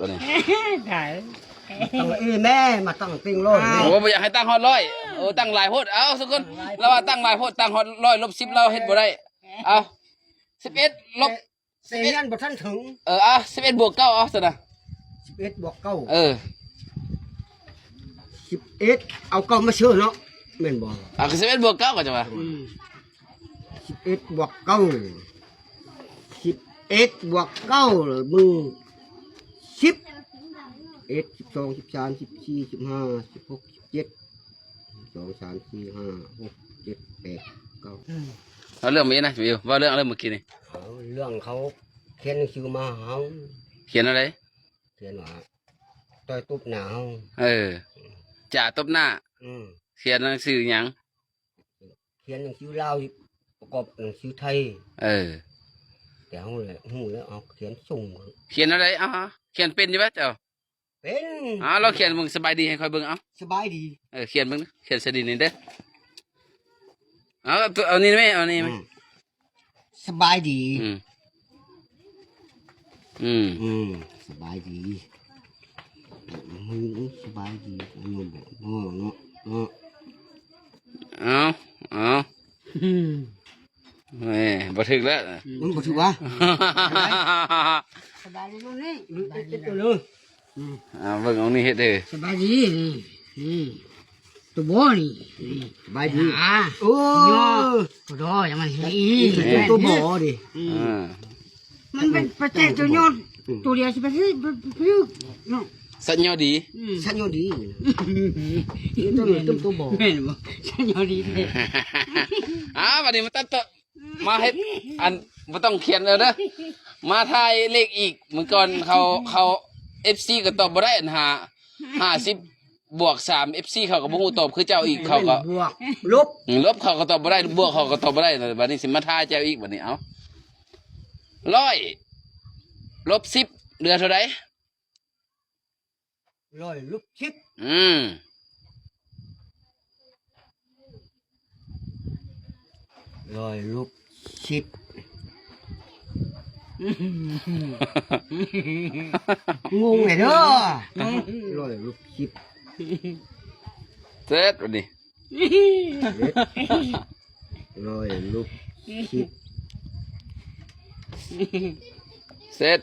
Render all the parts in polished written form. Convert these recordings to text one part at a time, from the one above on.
ตัวนี้ได้ต้องแม่มาตั้งติงร้อย โอ้ไม่อยากให้ตั้งฮอดร้อยตั้งหลายโพดเอาสักคนเราว่าตั้งหลายโพดตั้งฮอดร้อยลบ10เราเฮ็ดบ่ได้เอา11ลบ เสียนบ่ทันถึงเอา11บวก9เอาซะนะ11บวก9 11เอา9มาเชื่อเนาะแม่นบ่ก็11บวก9ก็จะว่า11บวก9 11บวก9เลยมึง10 11 12 13 14 15 16 17 2 3 4 5 6 7 8 9เอาเรื่องนี้นะวิวว่าเรื่องอะไรเมื่อกี้นี่เรื่องเขาเขียนชื่อมาเฮาเขียนอะไรเขียนว่าต่อยตุบหนาวจ่าตบหน้าเขียนหนังสือหยังเขียนหนังสือลาวประกอบหนังสือไทยแต่เฮาเลยฮู้แล้วเอาเขียนส่งเขียนอะไรเขียนเป็นอยู่ป่ะเจ้าเป็นเราเขียนมึงสบายดีให้ค่อยเบิ่งสบายดีเขียนมึงเขียนสดีนี่เด้อเอานี่ไหมเอานี่ไหมสบายดีสบายดีมึงสบายดีเนาะบ่ถึกแล้วมึงบ่ถึกวะสบายดีนู่นนี่ตัวเลยเบิ่งเอานี่เฮ็ดเด้อสบายดีตัวบ่นี่สบายดีโอ้ตัวดอยังมันตัวบ่ดิมันเป็นประเทศตัวยอดตัวเดียวสิประเทศเนาะสัญญาดีสัญญาดีตัวบ่แม่นบ่สัญญาดีเด้วันนี้มาตัดมาให้อันบ่ต้องเขียนแล้วเด้อมาทายเลขอีกเมื่อก่อนเขา FC ก็ตอบบ่ได้อัน50บวก3 FC เขาก็บ่ฮู้ตอบคือเจ้าอีกเขาก็บวกลบเขาก็ตอบบ่ได้บวกเขาก็ตอบบ่ได้บัดนี้สิมาทายเจ้าอีกบัดนี้เอา100ลบ10เหลือเท่าใด100ลบ10100ลบ10งงเลยเด้อ100ลบ10เสร็จวันนี้100ลบ10เสร็จ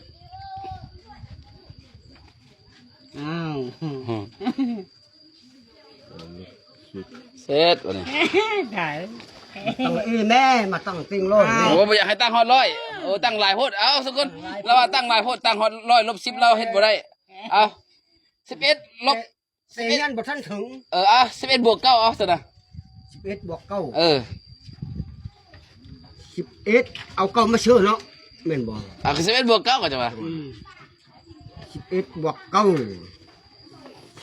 เสร็จวันนี้ได้ต้องแม่มาตั้งติงร้อยโอ้ไม่อยากให้ตั้งฮอดร้อยตั้งหลายโพดเอาสักคนเราว่าตั้งหลายโพดตั้งฮอดร้อยลบ10เราเฮ็ดบ่ได้เอา11ลบเสียนบ่ทันถึง11บวก9เอาซะนะ11บวก9 11เอา9มาเชื่อเนาะแม่นบ่ก็11บวก9ก็จะว่า11บวก9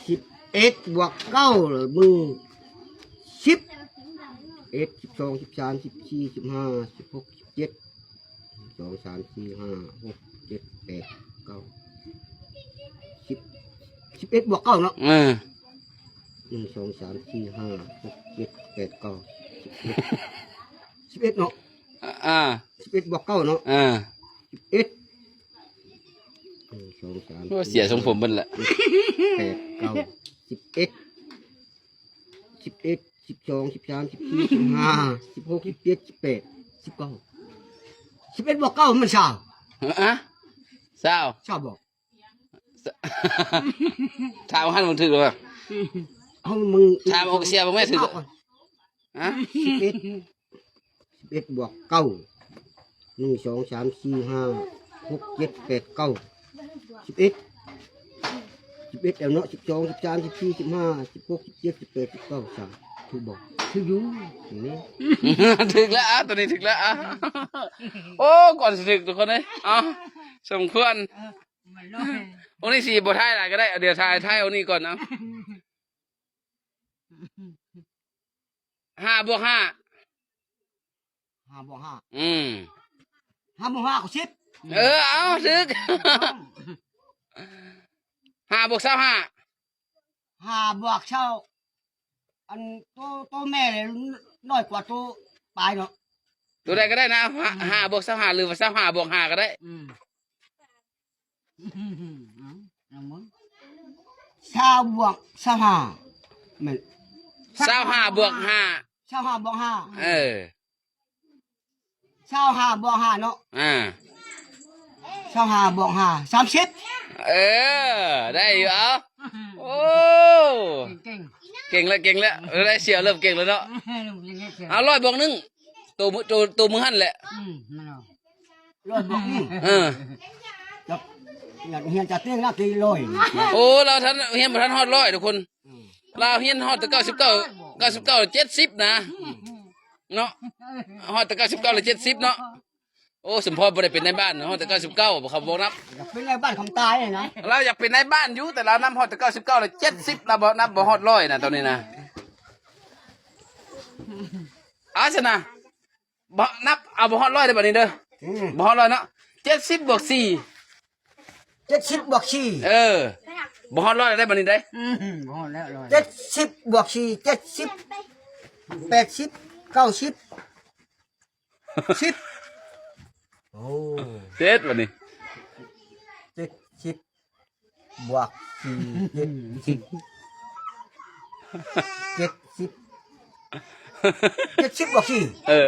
11บวก9เลยมึง10 11 12 13 14 15 16 17 2 3 4 5 6 7 8 9 10 11บวก9เนาะ1 2 3 4 5 6 7 8 9 11เนาะ11บวก9เนาะ11 1 2 3 เสียทรงผมเบิ่นแหละ8 9 11 11 12 13 14 15 16 17 18 19 11บวก9มันชาวบอกชาวหันมันถึกหรือเปล่ามึงชาวออกเสียบ่แม่ถึก11บวก9 1 2 3 4 5 6 7 8 9 11แล้วเนาะ12 13 14 15 16 17 18 19 3ถูกบอกถูกอยู่นี่ถึกแล้วตัวนี้ถึกแล้วโอ้ก่อนสิถึกทุกคนเลยสมควรโอ้นี่4บ่ทายหลายก็ได้เดี๋ยวทายเอานี่ก่อนนะ5บวก5 5บวก5 5บวก5ก็10เอาถึก5บวก25 5บวกเช่าอันตัวแม่เลยน้อยกว่าตัวปลายเนาะ ตัวใดก็ได้นะ5 บวก 25หรือว่า25 บวก 5ก็ได้ ชาวบวกสหาแม่น 25 บวก ชาวหาบวกห้า 5เออ ชาวหาบวกห้าเนาะ อ่า ชาวหาบวกห้า30 เออ ได้อยู่เอาโอ้ เก่ง เก่งแล้วได้เสียวเริ่มเก่งแล้วเนาะ ยังไงเก่ง เอา100 บวก 1ตัวมือหั่นแหละ มันเอา ร้อยบวกนี่ เออ จับอยากเฮียนจะเตี้ยงนักตีลอย โอ้เราท่านเฮียนบ่ทันฮอด100ทุกคนเราเฮียนฮอดแต่99 70นะเนาะฮอดแต่99หรือ70เนาะโอ้สมพรบ่ได้เป็นในบ้านฮอดแต่99บ่เขาบอกนับ อยากเป็นในบ้านคำตายเลยนะ เราอยากเป็นในบ้านอยู่แต่เรานำฮอดแต่99หรือ70เราบ่นับบ่ฮอด100นะตอนนี้นะอาชนะบ่นับเอาบ่ฮอด100ได้บัดนี้เด้อบ่ฮอด100เนาะ70บวก4 70บวก4 เออบ่ฮอด100ได้บัดนี้ได้ พอแล้วเลย 70บวก4 70 80 90 10โอ้ เจ็ดบัดนี้ 70บวก4 70 70บวก4 เออ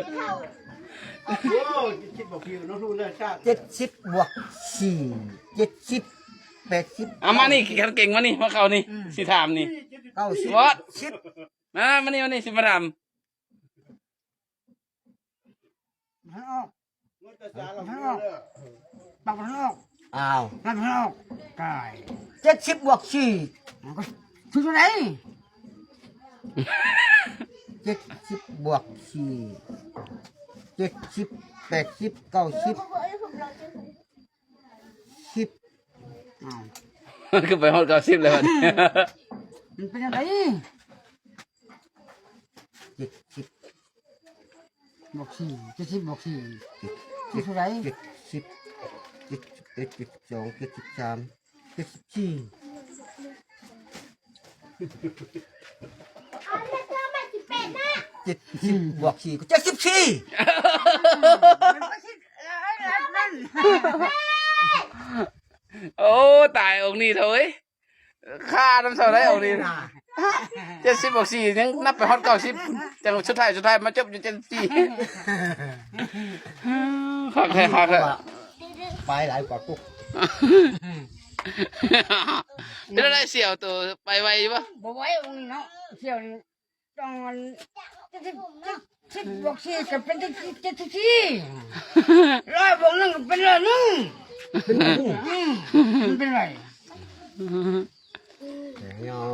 70บวก4 70 80 เอามานี่เก่งมานี่มาเข้านี่สิถามนี่ 90 What? 10 มานี่สิมาถาม มันออกมันออกปักมันออก อ้าว มันออกตาย 70บวก4 มันก็คือตัวไหน 70บวก4 70 80 90 10 อ้าว มันคือไปฮอด90เลยบัดนี้ มันเป็นอะไร 70 บอกสี่70บอกสี่คือตัวไหน 70 71 72 73 74 70บวก4ก็74 มันไม่ใช่นั่น โอ้ตายองค์นี้เถอะเว้ยค่าน้ำเท่าไรองค์นี้70บวก4ยังนับไปฮอด90จังสุดท้ายมาจบอยู่74คักแท้ ไปหลายกว่ากุ๊ก เป็นอะไรเสี่ยวตัวไปไวอยู่ปะ บอกไว้องค์นี้เนาะเที่ยวนี้ต้องมัน70บอกสี่ก็เป็น74ร้อยบอกหนึ่งก็เป็น100มันเป็นไร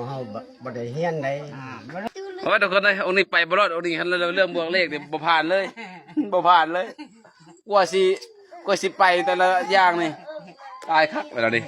เฮาบ่ได้เฮียนได้ โอ้ยทุกคนเลยองค์นี้ไปบ่รอดองค์นี้คันเรื่องบวกเลขเนี่ยบ่ผ่านเลยบ่ผ่านเลยกว่าสิไปแต่ละอย่างนี่ตายคักไปแล้วดิ